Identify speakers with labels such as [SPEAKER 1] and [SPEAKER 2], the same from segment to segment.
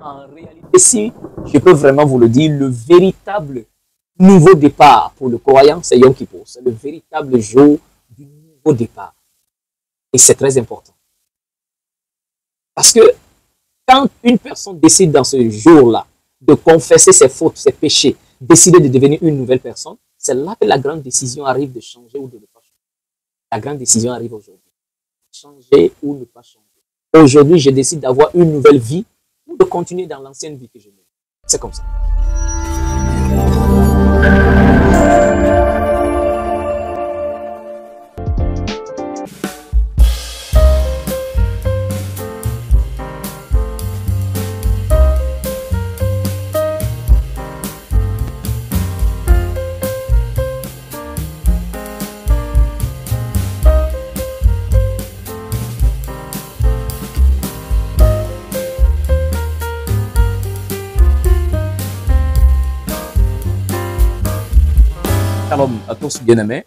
[SPEAKER 1] en réalité, si je peux vraiment vous le dire, le véritable nouveau départ pour le croyant, c'est Yom Kippour. C'est le véritable jour du nouveau départ. Et c'est très important. Parce que quand une personne décide dans ce jour-là de confesser ses fautes, ses péchés, décider de devenir une nouvelle personne, c'est là que la grande décision arrive de changer ou de ne pas changer. La grande décision arrive aujourd'hui. Changer ou ne pas changer. Aujourd'hui, je décide d'avoir une nouvelle vie ou de continuer dans l'ancienne vie que je mène. C'est comme ça. Shalom à tous bien-aimés,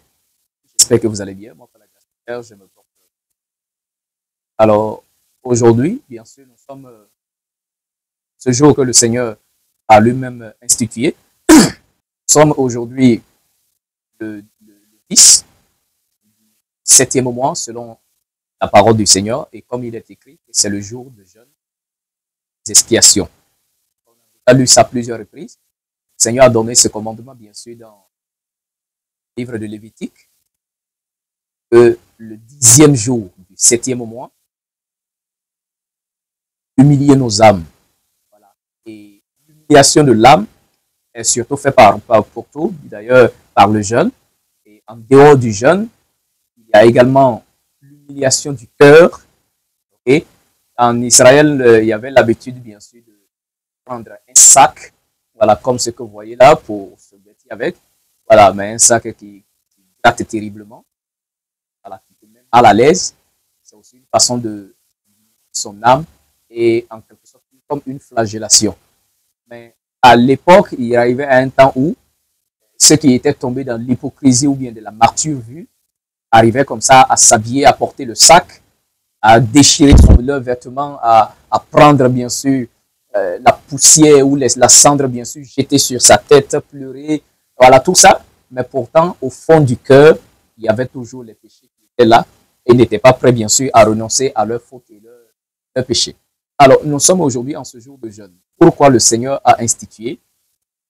[SPEAKER 1] j'espère que vous allez bien. Moi, par la grâce du Père, je me porte. Alors, aujourd'hui, bien sûr, nous sommes ce jour que le Seigneur a lui-même institué. Nous sommes aujourd'hui le 10, 7e mois, selon la parole du Seigneur, et comme il est écrit, c'est le jour de jeûne d'expiation. On a lu ça à plusieurs reprises. Le Seigneur a donné ce commandement, bien sûr, dans livre de Lévitique, que le 10e jour du 7e mois, humilier nos âmes. Voilà. Et l'humiliation de l'âme est surtout faite pour tout, d'ailleurs par le jeûne. Et en dehors du jeûne, il y a également l'humiliation du cœur. Okay? En Israël, il y avait l'habitude, bien sûr, de prendre un sac, voilà, comme ce que vous voyez là, pour se vêtir avec. Voilà, mais un sac qui gratte terriblement, voilà, qui peut même mal à l'aise. C'est aussi une façon de son âme et en quelque sorte comme une flagellation. Mais à l'époque, il arrivait à un temps où ceux qui étaient tombés dans l'hypocrisie ou bien de la martyre vue arrivaient comme ça à s'habiller, à porter le sac, à déchirer leurs vêtements, à prendre bien sûr la poussière ou la cendre bien sûr, jeter sur sa tête, pleurer. Voilà, tout ça, mais pourtant, au fond du cœur, il y avait toujours les péchés qui étaient là et n'étaient pas prêts, bien sûr, à renoncer à leurs fautes et leurs péchés. Alors, nous sommes aujourd'hui en ce jour de jeûne. Pourquoi le Seigneur a institué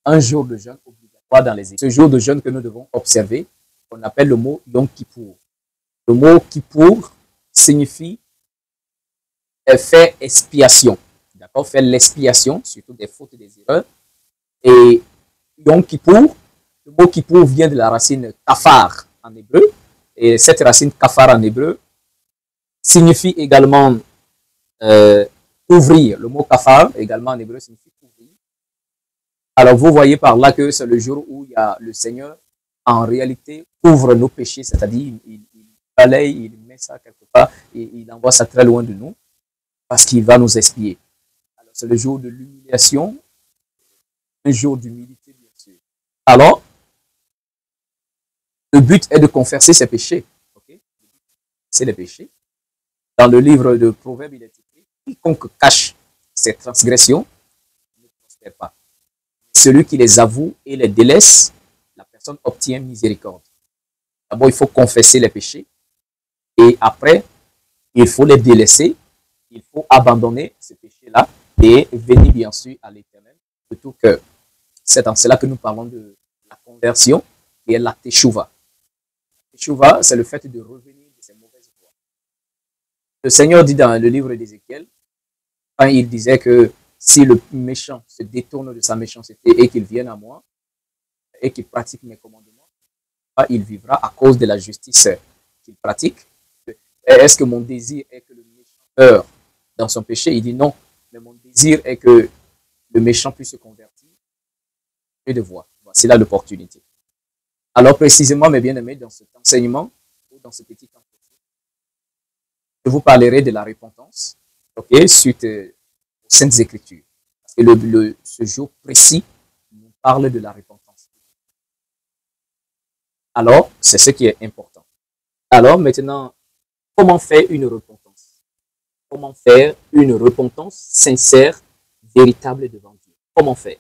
[SPEAKER 1] un jour de jeûne obligatoire dans les églises? Ce jour de jeûne que nous devons observer, on appelle le mot Yom Kippour. Le mot Kippour signifie faire expiation. D'accord? Faire l'expiation, surtout des fautes et des erreurs. Et Yom Kippour, le mot Kippour vient de la racine kafar en hébreu. Et cette racine kafar en hébreu signifie également ouvrir. Le mot kafar également en hébreu signifie ouvrir. Alors vous voyez par là que c'est le jour où il y a le Seigneur en réalité couvre nos péchés, c'est-à-dire il balaye, il met ça quelque part et il envoie ça très loin de nous parce qu'il va nous expier. Alors c'est le jour de l'humiliation, un jour d'humilité bien sûr. Alors, le but est de confesser ses péchés. Okay? C'est les péchés. Dans le livre de Proverbes, il est écrit, quiconque cache ses transgressions ne prospère pas. Celui qui les avoue et les délaisse, la personne obtient miséricorde. D'abord, il faut confesser les péchés. Et après, il faut les délaisser. Il faut abandonner ces péchés-là et venir bien sûr à l'Éternel de tout cœur. C'est dans cela que nous parlons de la conversion et la teshuva. Teshuva, c'est le fait de revenir de ses mauvaises voies. Le Seigneur dit dans le livre d'Ézéchiel, quand il disait que si le méchant se détourne de sa méchanceté et qu'il vienne à moi et qu'il pratique mes commandements, il vivra à cause de la justice qu'il pratique. Est-ce que mon désir est que le méchant meure dans son péché? Il dit non, mais mon désir est que le méchant puisse se convertir et de voir. Voici là l'opportunité. Alors précisément, mes bien-aimés, dans cet enseignement, ou dans ce petit entretien, je vous parlerai de la repentance, okay, suite aux Saintes Écritures. Parce que ce jour précis nous parle de la repentance. Alors, c'est ce qui est important. Alors maintenant, comment faire une repentance? Comment faire une repentance sincère, véritable devant Dieu. Comment faire?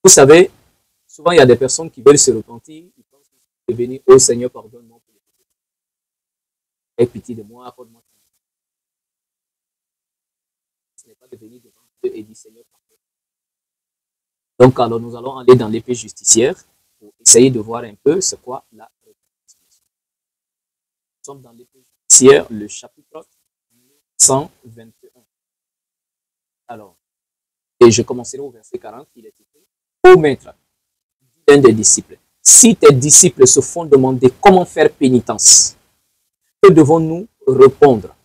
[SPEAKER 1] Vous savez, souvent il y a des personnes qui veulent se repentir, ils pensent que venir au Seigneur, pardonne-moi pour les péchés. Aie pitié de moi, accorde-moi. Ce n'est pas de venir devant Dieu et dire Seigneur, pardonne. Donc alors nous allons aller dans l'épée justicière pour essayer de voir un peu c'est quoi la réconciliation. Nous sommes dans l'épée justicière, le chapitre 121. Alors, et je commencerai au verset 40, il est écrit, ô maître, l'un des disciples, si tes disciples se font demander comment faire pénitence, que devons-nous répondre?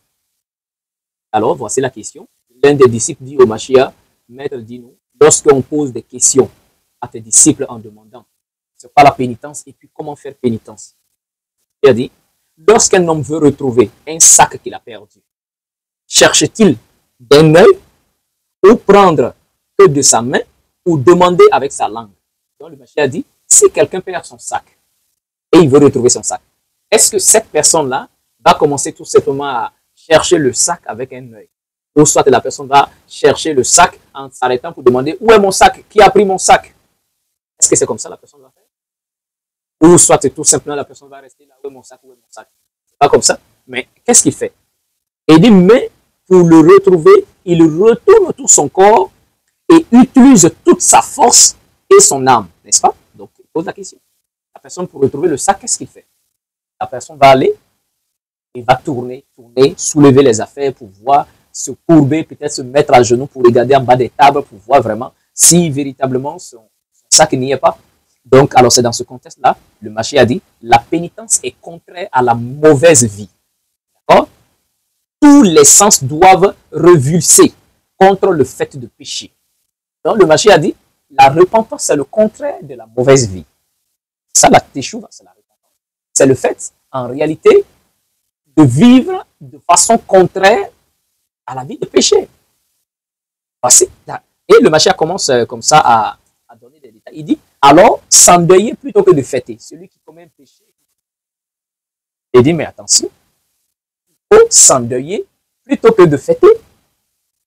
[SPEAKER 1] Alors, voici la question. L'un des disciples dit au Mashiach, maître, dis-nous, lorsqu'on pose des questions à tes disciples en demandant, c'est pas la pénitence et puis comment faire pénitence? Il a dit, lorsqu'un homme veut retrouver un sac qu'il a perdu, cherche-t-il d'un œil ou prendre que de sa main ou demander avec sa langue? Donc le Mashiach a dit, si quelqu'un perd son sac et il veut retrouver son sac, est-ce que cette personne-là va commencer tout simplement à chercher le sac avec un œil? Ou soit la personne va chercher le sac en s'arrêtant pour demander où est mon sac? Qui a pris mon sac? Est-ce que c'est comme ça la personne va faire? Ou soit tout simplement la personne va rester là, où est mon sac? Où est mon sac? C'est pas comme ça. Mais qu'est-ce qu'il fait? Et il dit, mais pour le retrouver, il retourne tout son corps et utilise toute sa force et son âme, n'est-ce pas? Donc, il pose la question. La personne, pour retrouver le sac, qu'est-ce qu'il fait? La personne va aller et va tourner, soulever les affaires pour voir, se courber, peut-être se mettre à genoux pour regarder en bas des tables pour voir vraiment si véritablement son sac n'y est pas. Donc, alors c'est dans ce contexte-là, le Mashiach a dit, la pénitence est contraire à la mauvaise vie. D'accord? Tous les sens doivent revulser contre le fait de pécher. Donc, le Mashiach a dit, la repentance, c'est le contraire de la mauvaise vie. Ça, la teshuva, c'est la repentance. C'est le fait, en réalité, de vivre de façon contraire à la vie de péché. Et le Mashiach commence comme ça à donner des détails. Il dit, alors, s'endeuiller plutôt que de fêter. Celui qui commet un péché. Il dit, mais attention, il faut s'endeuiller plutôt que de fêter.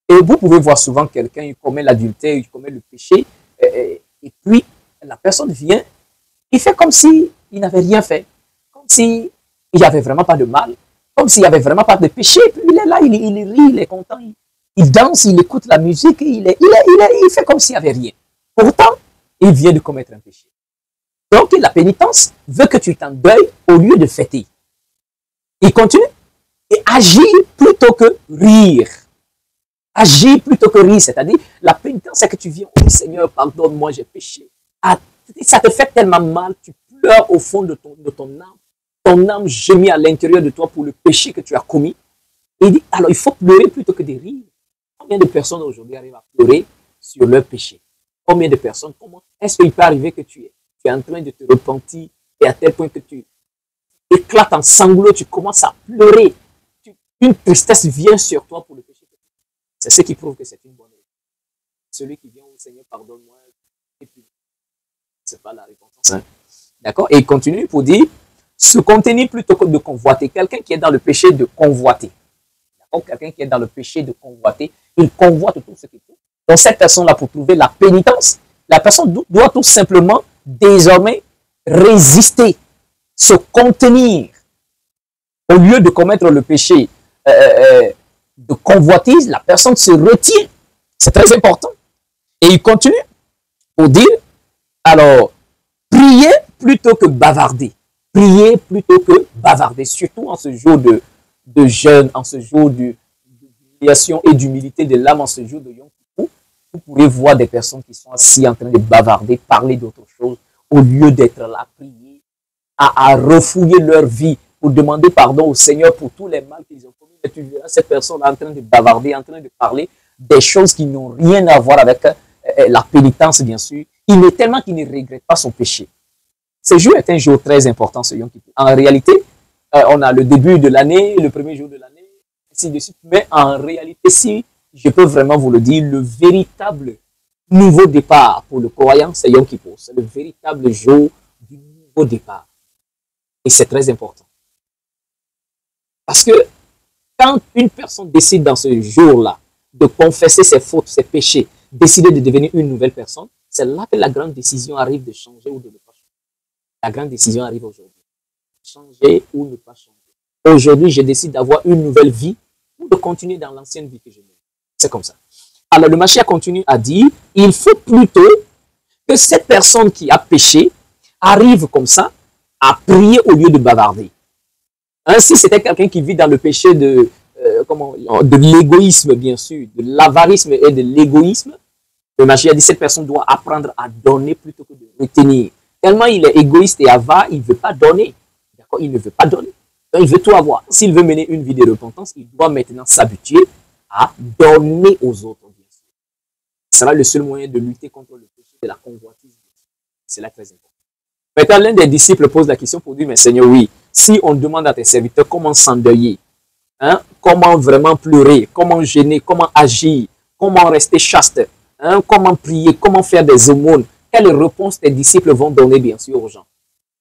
[SPEAKER 1] Et vous pouvez voir souvent quelqu'un, il commet l'adultère, il commet le péché, et puis la personne vient, il fait comme s'il n'avait rien fait, comme s'il n'y avait vraiment pas de mal, comme s'il n'y avait vraiment pas de péché, puis il est là, il rit, il est content, il danse, il écoute la musique, il fait comme s'il n'y avait rien. Pourtant, il vient de commettre un péché. Donc la pénitence veut que tu t'endeuilles au lieu de fêter. Il continue et agir plutôt que rire. Agir plutôt que rire, c'est-à-dire la pénitence, c'est que tu viens, oh Seigneur, pardonne-moi, j'ai péché. Ça te fait tellement mal, tu pleures au fond de ton âme. Ton âme gémit à l'intérieur de toi pour le péché que tu as commis. Et il dit, alors il faut pleurer plutôt que de rire. Combien de personnes aujourd'hui arrivent à pleurer sur leur péché? Combien de personnes, comment est-ce qu'il peut arriver que tu es en train de te repentir et à tel point que tu éclates en sanglots, tu commences à pleurer. Une tristesse vient sur toi pour le péché. C'est ce qui prouve que c'est une bonne réponse. Celui qui vient au Seigneur, pardonne-moi, et puis, c'est pas la réponse. Hein? D'accord? Et il continue pour dire, se contenir plutôt que de convoiter. Quelqu'un qui est dans le péché de convoiter. D'accord? Quelqu'un qui est dans le péché de convoiter, il convoite tout ce qu'il peut. Donc cette personne-là, pour trouver la pénitence, la personne doit tout simplement, désormais, résister, se contenir. Au lieu de commettre le péché de convoitise, la personne se retire. C'est très important. Et il continue pour dire, alors, priez plutôt que bavarder. Priez plutôt que bavarder, surtout en ce jour de jeûne, en ce jour d'humiliation et d'humilité de l'âme, en ce jour de Yom Kippur. Vous pourrez voir des personnes qui sont assis en train de bavarder, parler d'autre chose, au lieu d'être là, prier, à refouiller leur vie, pour demander pardon au Seigneur pour tous les mal qu'ils ont commis. Mais tu verras cette personne en train de bavarder, en train de parler des choses qui n'ont rien à voir avec la pénitence, bien sûr. Il est tellement qu'il ne regrette pas son péché. Ce jour est un jour très important, ce Yom Kippur. En réalité, on a le début de l'année, le premier jour de l'année, ainsi de suite. Mais en réalité, si je peux vraiment vous le dire, le véritable nouveau départ pour le croyant, c'est Yom Kippur. C'est le véritable jour du nouveau départ. Et c'est très important. Parce que quand une personne décide dans ce jour-là de confesser ses fautes, ses péchés, décider de devenir une nouvelle personne, c'est là que la grande décision arrive de changer ou de ne pas changer. La grande décision arrive aujourd'hui. Changer ou ne pas changer. Aujourd'hui, je décide d'avoir une nouvelle vie ou de continuer dans l'ancienne vie que je mène. C'est comme ça. Alors, le Mashiach continue à dire, il faut plutôt que cette personne qui a péché arrive comme ça à prier au lieu de bavarder. Ainsi, c'était quelqu'un qui vit dans le péché de l'égoïsme, bien sûr, de l'avarisme et de l'égoïsme. Le Mashiach dit, cette personne doit apprendre à donner plutôt que de retenir. Tellement il est égoïste et avare, il ne veut pas donner. D'accord? Il ne veut pas donner. Donc, il veut tout avoir. S'il veut mener une vie de repentance, il doit maintenant s'habituer à donner aux autres, bien sûr. Ce sera le seul moyen de lutter contre le péché de la convoitise. C'est là très important. Maintenant, l'un des disciples pose la question pour dire, mais Seigneur, oui, si on demande à tes serviteurs comment s'endeuiller, hein, comment vraiment pleurer, comment gêner, comment agir, comment rester chaste, hein, comment prier, comment faire des aumônes, quelle réponse tes disciples vont donner, bien sûr, aux gens,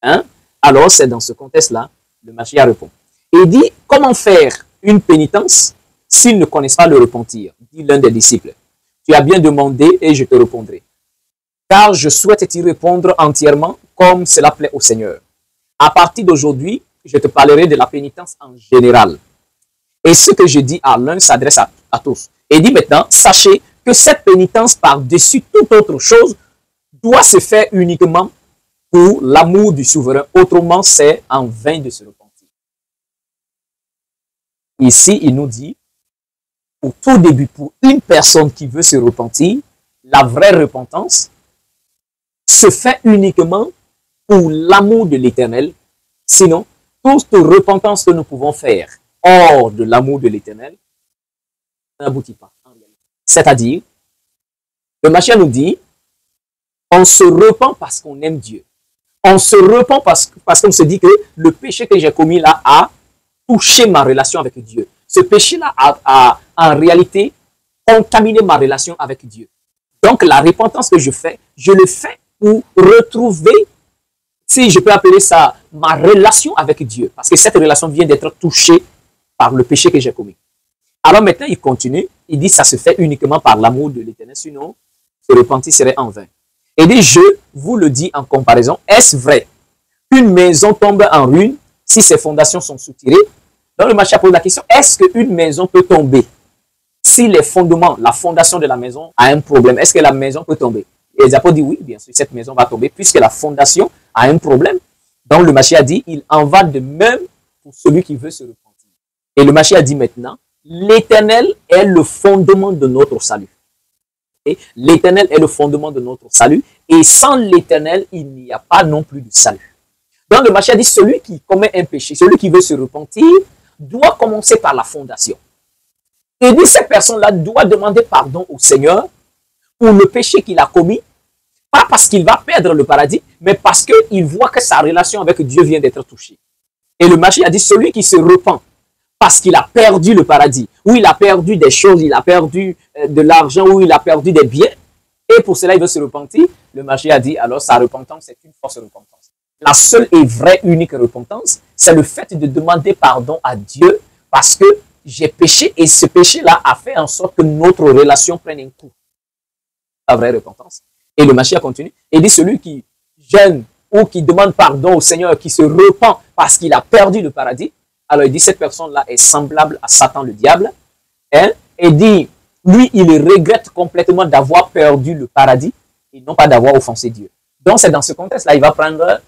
[SPEAKER 1] hein? Alors, c'est dans ce contexte-là, le Mashiach répond. Et il dit, comment faire une pénitence s'ils ne connaissent pas le repentir? Dit l'un des disciples. Tu as bien demandé et je te répondrai. Car je souhaite t'y répondre entièrement comme cela plaît au Seigneur. À partir d'aujourd'hui, je te parlerai de la pénitence en général. Et ce que je dis à l'un s'adresse à tous. Et il dit maintenant, sachez que cette pénitence par-dessus toute autre chose doit se faire uniquement pour l'amour du souverain. Autrement, c'est en vain de se repentir. Ici, il nous dit, au tout début, pour une personne qui veut se repentir, la vraie repentance se fait uniquement pour l'amour de l'Éternel. Sinon, toute repentance que nous pouvons faire hors de l'amour de l'Éternel n'aboutit pas. C'est-à-dire, le Mashiach nous dit, on se repent parce qu'on aime Dieu. On se repent parce qu'on se dit que le péché que j'ai commis là a touché ma relation avec Dieu. Ce péché-là a en réalité contaminé ma relation avec Dieu. Donc la repentance que je fais, je le fais pour retrouver, si je peux appeler ça, ma relation avec Dieu. Parce que cette relation vient d'être touchée par le péché que j'ai commis. Alors maintenant, il continue, il dit ça se fait uniquement par l'amour de l'Éternel, sinon se repentir serait en vain. Et dit, je vous le dis en comparaison, est-ce vrai qu'une maison tombe en ruine si ses fondations sont soutirées? Donc le Mashiach pose la question, est-ce qu'une maison peut tomber si les fondements, la fondation de la maison a un problème? Est-ce que la maison peut tomber? Et les apôtres disent oui, bien sûr, cette maison va tomber puisque la fondation a un problème. Donc le Mashiach dit, il en va de même pour celui qui veut se repentir. Et le Mashiach dit maintenant, l'Éternel est le fondement de notre salut. L'Éternel est le fondement de notre salut. Et sans l'Éternel, il n'y a pas non plus de salut. Donc le Mashiach dit, celui qui commet un péché, celui qui veut se repentir, doit commencer par la fondation. Et dit, cette personne-là doit demander pardon au Seigneur pour le péché qu'il a commis, pas parce qu'il va perdre le paradis, mais parce qu'il voit que sa relation avec Dieu vient d'être touchée. Et le Mashiach a dit, celui qui se repent parce qu'il a perdu le paradis, ou il a perdu des choses, il a perdu de l'argent, ou il a perdu des biens, et pour cela il veut se repentir, le Mashiach a dit, alors sa repentance c'est une fausse repentance. La seule et vraie unique repentance, c'est le fait de demander pardon à Dieu, parce que j'ai péché, et ce péché-là a fait en sorte que notre relation prenne un coup. La vraie repentance. Et le Mashiach continue, et dit, celui qui gêne, ou qui demande pardon au Seigneur, qui se repent parce qu'il a perdu le paradis, alors il dit, cette personne-là est semblable à Satan le diable. Hein? Et dit, lui, il regrette complètement d'avoir perdu le paradis et non pas d'avoir offensé Dieu. Donc c'est dans ce contexte-là, il va prendre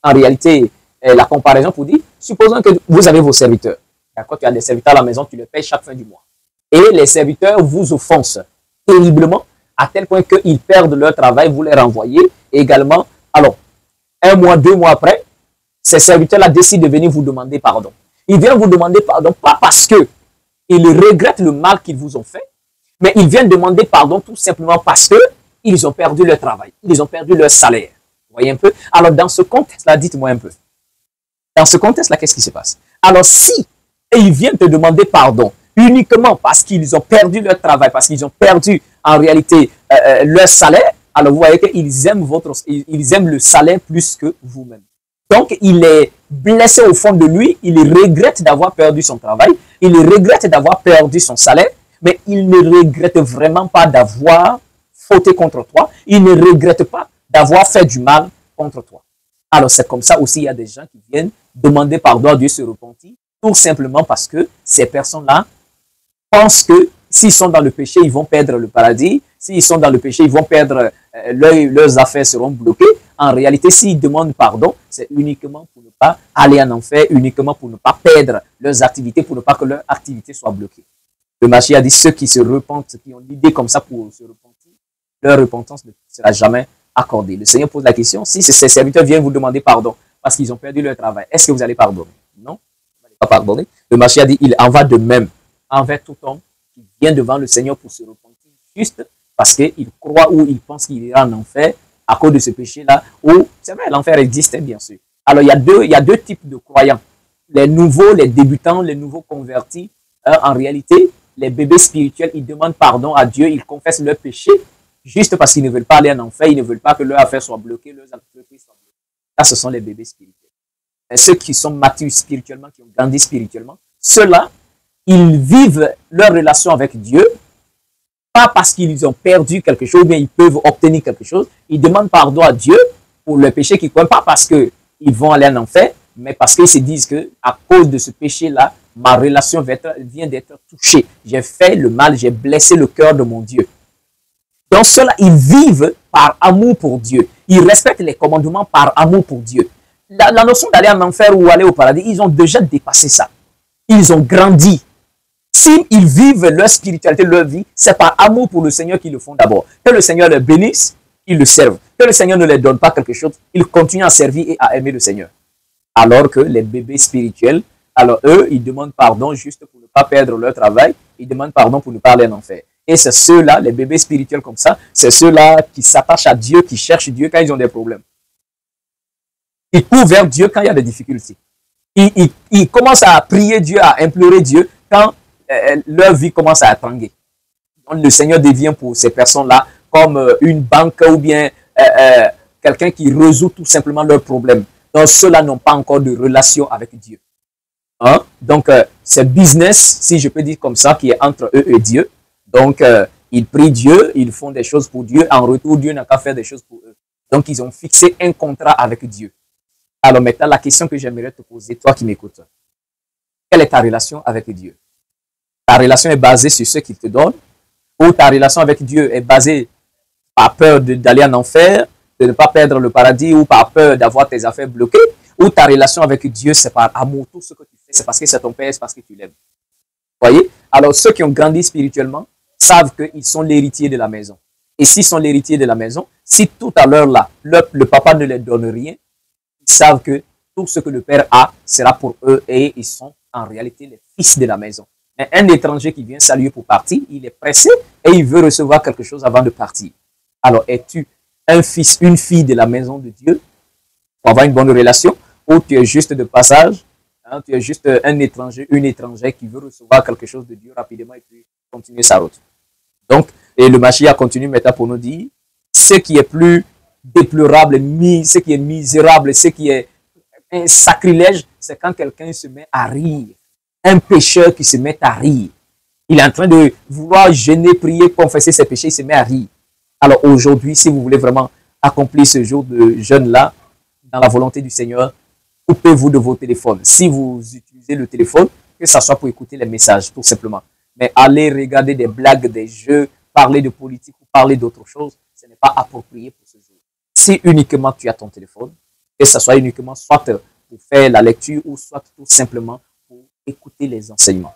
[SPEAKER 1] en réalité la comparaison pour dire, supposons que vous avez vos serviteurs. D'accord, tu as des serviteurs à la maison, tu les payes chaque fin du mois. Et les serviteurs vous offensent terriblement à tel point qu'ils perdent leur travail, vous les renvoyez. Et également, alors, 1 mois, 2 mois après, ces serviteurs-là décident de venir vous demander pardon. Ils viennent vous demander pardon, pas parce qu'ils regrettent le mal qu'ils vous ont fait, mais ils viennent demander pardon tout simplement parce qu'ils ont perdu leur travail, ils ont perdu leur salaire. Vous voyez un peu? Alors, dans ce contexte-là, dites-moi un peu. Dans ce contexte-là, qu'est-ce qui se passe? Alors, si ils viennent te demander pardon uniquement parce qu'ils ont perdu leur travail, parce qu'ils ont perdu en réalité leur salaire, alors vous voyez qu'ils aiment le salaire plus que vous-même. Donc, il est blessé au fond de lui, il regrette d'avoir perdu son travail, il regrette d'avoir perdu son salaire, mais il ne regrette vraiment pas d'avoir fauté contre toi. Il ne regrette pas d'avoir fait du mal contre toi. Alors c'est comme ça aussi, il y a des gens qui viennent demander pardon à Dieu, se repentir, tout simplement parce que ces personnes-là pensent que s'ils sont dans le péché, ils vont perdre le paradis. S'ils sont dans le péché, ils vont perdre, leurs affaires seront bloquées. En réalité, s'ils demandent pardon, c'est uniquement pour ne pas aller en enfer, uniquement pour ne pas perdre leurs activités, pour ne pas que leurs activités soient bloquées. Le Mashiach a dit, ceux qui se repentent, qui ont l'idée comme ça pour se repentir, leur repentance ne sera jamais accordée. Le Seigneur pose la question, si ces serviteurs viennent vous demander pardon parce qu'ils ont perdu leur travail, est-ce que vous allez pardonner? Non, vous n'allez pas pardonner. Le Mashiach a dit, il en va de même envers tout homme qui vient devant le Seigneur pour se repentir juste parce qu'il croit ou il pense qu'il ira en enfer à cause de ce péché-là. Ou, c'est vrai, l'enfer existe, bien sûr. Alors, il y a deux types de croyants. Les nouveaux, les débutants, les nouveaux convertis. En réalité, les bébés spirituels, ils demandent pardon à Dieu, ils confessent leurs péchés juste parce qu'ils ne veulent pas aller en enfer, ils ne veulent pas que leurs affaires soient bloquées, leurs entreprises soient bloquées. Là, ce sont les bébés spirituels. Et ceux qui sont matures spirituellement, qui ont grandi spirituellement, ceux-là, ils vivent leur relation avec Dieu, pas parce qu'ils ont perdu quelque chose, mais ils peuvent obtenir quelque chose. Ils demandent pardon à Dieu pour le péché qu'ils commettent, pas parce qu'ils vont aller en enfer, mais parce qu'ils se disent que à cause de ce péché-là, ma relation vient d'être touchée. J'ai fait le mal, j'ai blessé le cœur de mon Dieu. Donc ceux-là, ils vivent par amour pour Dieu. Ils respectent les commandements par amour pour Dieu. La notion d'aller en enfer ou aller au paradis, ils ont déjà dépassé ça. Ils ont grandi. S'ils vivent leur spiritualité, leur vie, c'est par amour pour le Seigneur qu'ils le font d'abord. Que le Seigneur les bénisse, ils le servent. Que le Seigneur ne leur donne pas quelque chose, ils continuent à servir et à aimer le Seigneur. Alors que les bébés spirituels, alors eux, ils demandent pardon juste pour ne pas perdre leur travail, ils demandent pardon pour ne pas aller en enfer. Et c'est ceux-là, les bébés spirituels comme ça, c'est ceux-là qui s'attachent à Dieu, qui cherchent Dieu quand ils ont des problèmes. Ils courent vers Dieu quand il y a des difficultés. Ils commencent à prier Dieu, à implorer Dieu quand leur vie commence à tanguer. Donc le Seigneur devient pour ces personnes-là comme une banque ou bien quelqu'un qui résout tout simplement leurs problèmes. Donc ceux-là n'ont pas encore de relation avec Dieu. Hein? Donc c'est business, si je peux dire comme ça, qui est entre eux et Dieu. Donc ils prient Dieu, ils font des choses pour Dieu. En retour, Dieu n'a qu'à faire des choses pour eux. Donc ils ont fixé un contrat avec Dieu. Alors maintenant, la question que j'aimerais te poser, toi qui m'écoutes, quelle est ta relation avec Dieu? Ta relation est basée sur ce qu'il te donne, ou ta relation avec Dieu est basée par peur d'aller en enfer, de ne pas perdre le paradis, ou par peur d'avoir tes affaires bloquées, ou ta relation avec Dieu, c'est par amour. Tout ce que tu fais, c'est parce que c'est ton Père, c'est parce que tu l'aimes. Voyez? Alors ceux qui ont grandi spirituellement savent qu'ils sont l'héritier de la maison. Et s'ils sont l'héritier de la maison, si tout à l'heure là, le papa ne leur donne rien, ils savent que tout ce que le Père a sera pour eux et ils sont en réalité les fils de la maison. Mais un étranger qui vient saluer pour partir, il est pressé et il veut recevoir quelque chose avant de partir. Alors, es-tu un fils, une fille de la maison de Dieu pour avoir une bonne relation ou tu es juste de passage, hein, tu es juste un étranger, une étrangère qui veut recevoir quelque chose de Dieu rapidement et puis continuer sa route. Donc, et le Mashiach continue maintenant pour nous dire, ce qui est plus déplorable, ce qui est misérable, ce qui est un sacrilège, c'est quand quelqu'un se met à rire. Un pécheur qui se met à rire. Il est en train de vouloir jeûner, prier, confesser ses péchés, il se met à rire. Alors aujourd'hui, si vous voulez vraiment accomplir ce jour de jeûne-là, dans la volonté du Seigneur, coupez-vous de vos téléphones. Si vous utilisez le téléphone, que ce soit pour écouter les messages, tout simplement. Mais aller regarder des blagues, des jeux, parler de politique ou parler d'autre chose, ce n'est pas approprié pour ce jour. Si uniquement tu as ton téléphone, que ce soit uniquement soit pour faire la lecture ou soit tout simplement pour écouter les enseignements.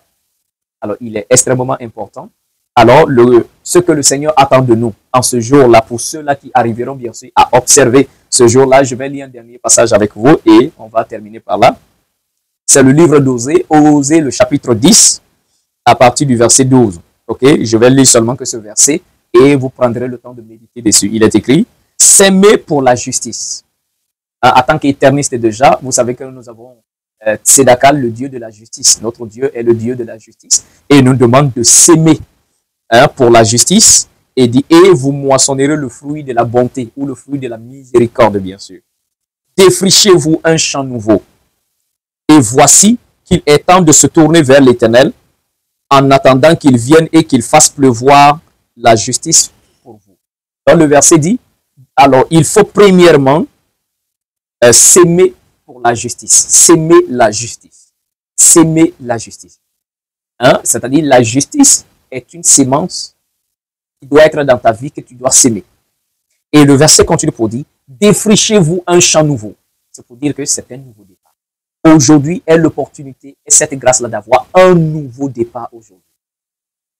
[SPEAKER 1] Alors, il est extrêmement important. Alors, ce que le Seigneur attend de nous en ce jour-là, pour ceux-là qui arriveront bien sûr à observer ce jour-là, je vais lire un dernier passage avec vous et on va terminer par là. C'est le livre d'Osée, Osée le chapitre 10, à partir du verset 12. Ok, je vais lire seulement que ce verset et vous prendrez le temps de méditer dessus. Il est écrit, s'aimer pour la justice. En tant qu'éterniste déjà, vous savez que nous avons Tzedakal, le Dieu de la justice. Notre Dieu est le Dieu de la justice. Et il nous demande de s'aimer pour la justice. Et dit, et vous moissonnerez le fruit de la bonté ou le fruit de la miséricorde, bien sûr. Défrichez-vous un champ nouveau. Et voici qu'il est temps de se tourner vers l'Éternel, en attendant qu'il vienne et qu'il fasse pleuvoir la justice pour vous. Donc le verset dit, alors il faut premièrement s'aimer pour la justice. S'aimer la justice. S'aimer la justice. Hein? C'est-à-dire la justice est une sémence qui doit être dans ta vie, que tu dois s'aimer. Et le verset continue pour dire, défrichez-vous un champ nouveau. C'est pour dire que c'est un nouveau départ. Aujourd'hui est l'opportunité et cette grâce-là d'avoir un nouveau départ aujourd'hui.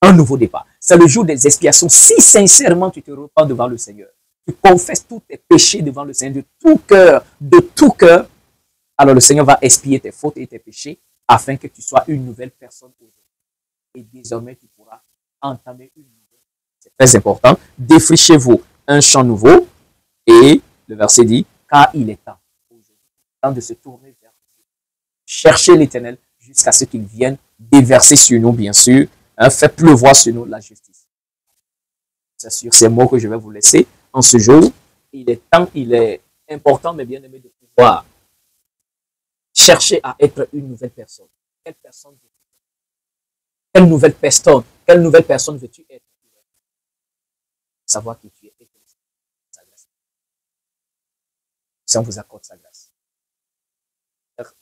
[SPEAKER 1] Un nouveau départ. C'est le jour des expiations. Si sincèrement tu te repens devant le Seigneur, tu confesses tous tes péchés devant le Seigneur de tout cœur, alors le Seigneur va expier tes fautes et tes péchés afin que tu sois une nouvelle personne aujourd'hui. Et désormais, tu pourras entamer une nouvelle. C'est très important. Défrichez-vous un champ nouveau. Et le verset dit, car il est temps de se tourner vers Dieu. Chercher l'Éternel jusqu'à ce qu'il vienne déverser sur nous, bien sûr, hein, fait pleuvoir sur nous la justice. C'est sur ces mots que je vais vous laisser en ce jour. Il est temps, il est important, mais bien aimé, de pouvoir chercher à être une nouvelle personne. Quelle personne veux-tu être? Quelle nouvelle personne veux-tu être? Savoir qui tu es et sa grâce. Si on vous accorde sa grâce.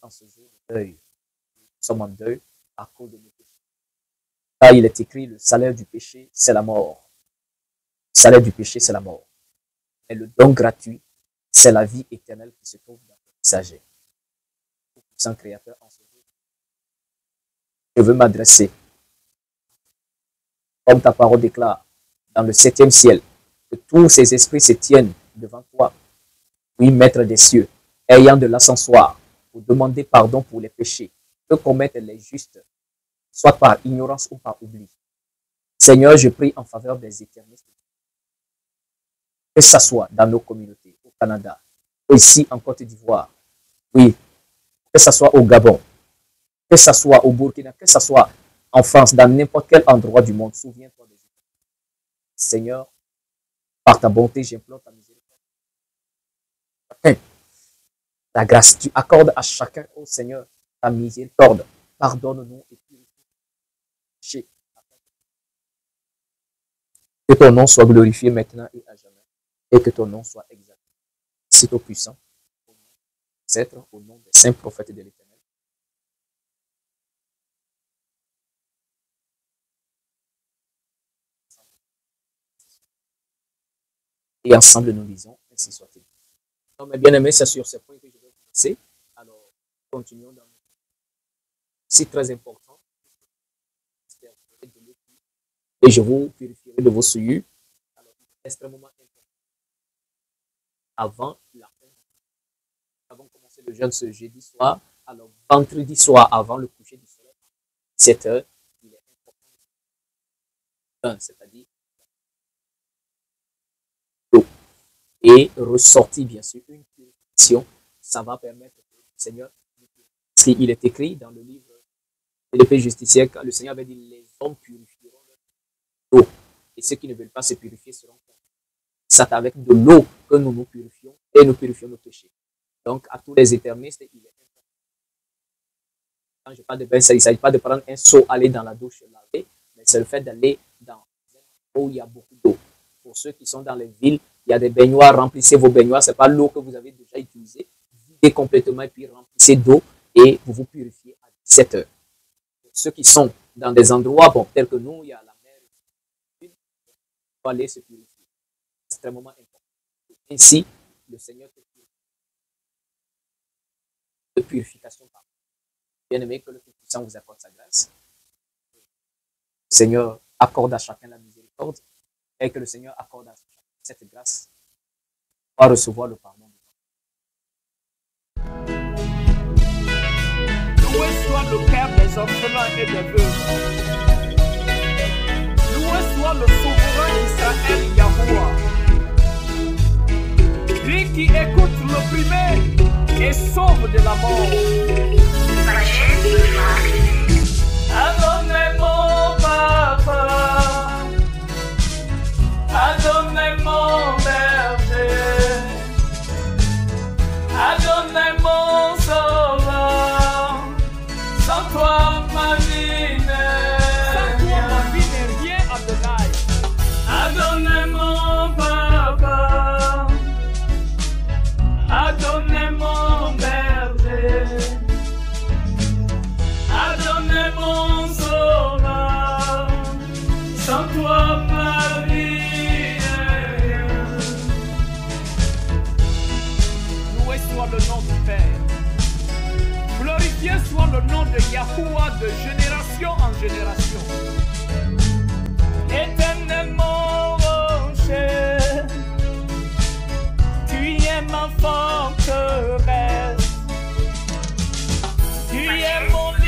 [SPEAKER 1] En ce jour de deuil, nous sommes en deuil à cause de nos péchés. Car il est écrit, le salaire du péché, c'est la mort. Le salaire du péché, c'est la mort. Et le don gratuit, c'est la vie éternelle qui se trouve dans le messager. Sans créateur en ce jour. Je veux m'adresser, comme ta parole déclare, dans le 7e ciel, que tous ces esprits se tiennent devant toi. Oui, maître des cieux, ayant de l'ascensoir, pour demander pardon pour les péchés que commettent les justes, soit par ignorance ou par oubli. Seigneur, je prie en faveur des éternistes. Que ce soit dans nos communautés, au Canada, ici en Côte d'Ivoire, oui, que ce soit au Gabon, que ce soit au Burkina, que ce soit en France, dans n'importe quel endroit du monde, souviens-toi des éternistes. Seigneur, par ta bonté, j'implore ta miséricorde. La grâce, tu accordes à chacun, ô Seigneur, ta miséricorde. Pardonne-nous et purifie. Que ton nom soit glorifié maintenant et à jamais. Et que ton nom soit exalté. C'est au puissant, au nom des ancêtres, au nom des saints prophètes de l'Éternel. Et ensemble, nous disons, ainsi soit-il. Non, mais bien aimé, c'est sur ce point que je vais vous laisser. Alors, continuons dans le. C'est très important. Et je vous purifierai de vos souillures. Alors, c'est extrêmement important. Avant la fin, avant de commencer le jeûne ce jeudi soir, alors vendredi soir, avant le coucher du soleil, 7 heures, il est important. C'est-à-dire et ressortir bien sûr une purification, ça va permettre au Seigneur, parce qu'il est écrit dans le livre de l'épée justicière, quand le Seigneur avait dit les hommes purifieront l'eau, et ceux qui ne veulent pas se purifier seront condamnés. C'est avec de l'eau que nous nous purifions et nous purifions nos péchés. Donc à tous les éternistes, il est important. Quand je parle de bain, il ne s'agit pas de prendre un seau, aller dans la douche laver, mais c'est le fait d'aller dans un où il y a beaucoup d'eau. Pour ceux qui sont dans les villes, il y a des baignoires, remplissez vos baignoires, ce n'est pas l'eau que vous avez déjà utilisée, videz complètement et puis remplissez d'eau et vous vous purifiez à 17 heures. Pour ceux qui sont dans des endroits, bon, tels que nous, il y a la mer, il faut aller se purifier. C'est extrêmement important. Ainsi, le Seigneur te purifie. De purification par bien aimé, que le Tout-Puissant vous accorde sa grâce. Le Seigneur accorde à chacun la miséricorde et que le Seigneur accorde à chacun cette grâce va recevoir le pardon.
[SPEAKER 2] Loué soit le Père des orphelins et des veuves. Loué soit le souverain d'Israël, Yahuwah. Lui qui écoute l'opprimé et sauve de la mort. Adonai mon papa. Adonai mon berger, Adonai mon sauveur, sans toi ma vie n'est mon sauveur, sans toi ma vie est rien. Loué soit le nom du Père, glorifié soit le nom de Yahuwah de génération en génération. Éternellement rocher, tu es ma forteresse, tu es mon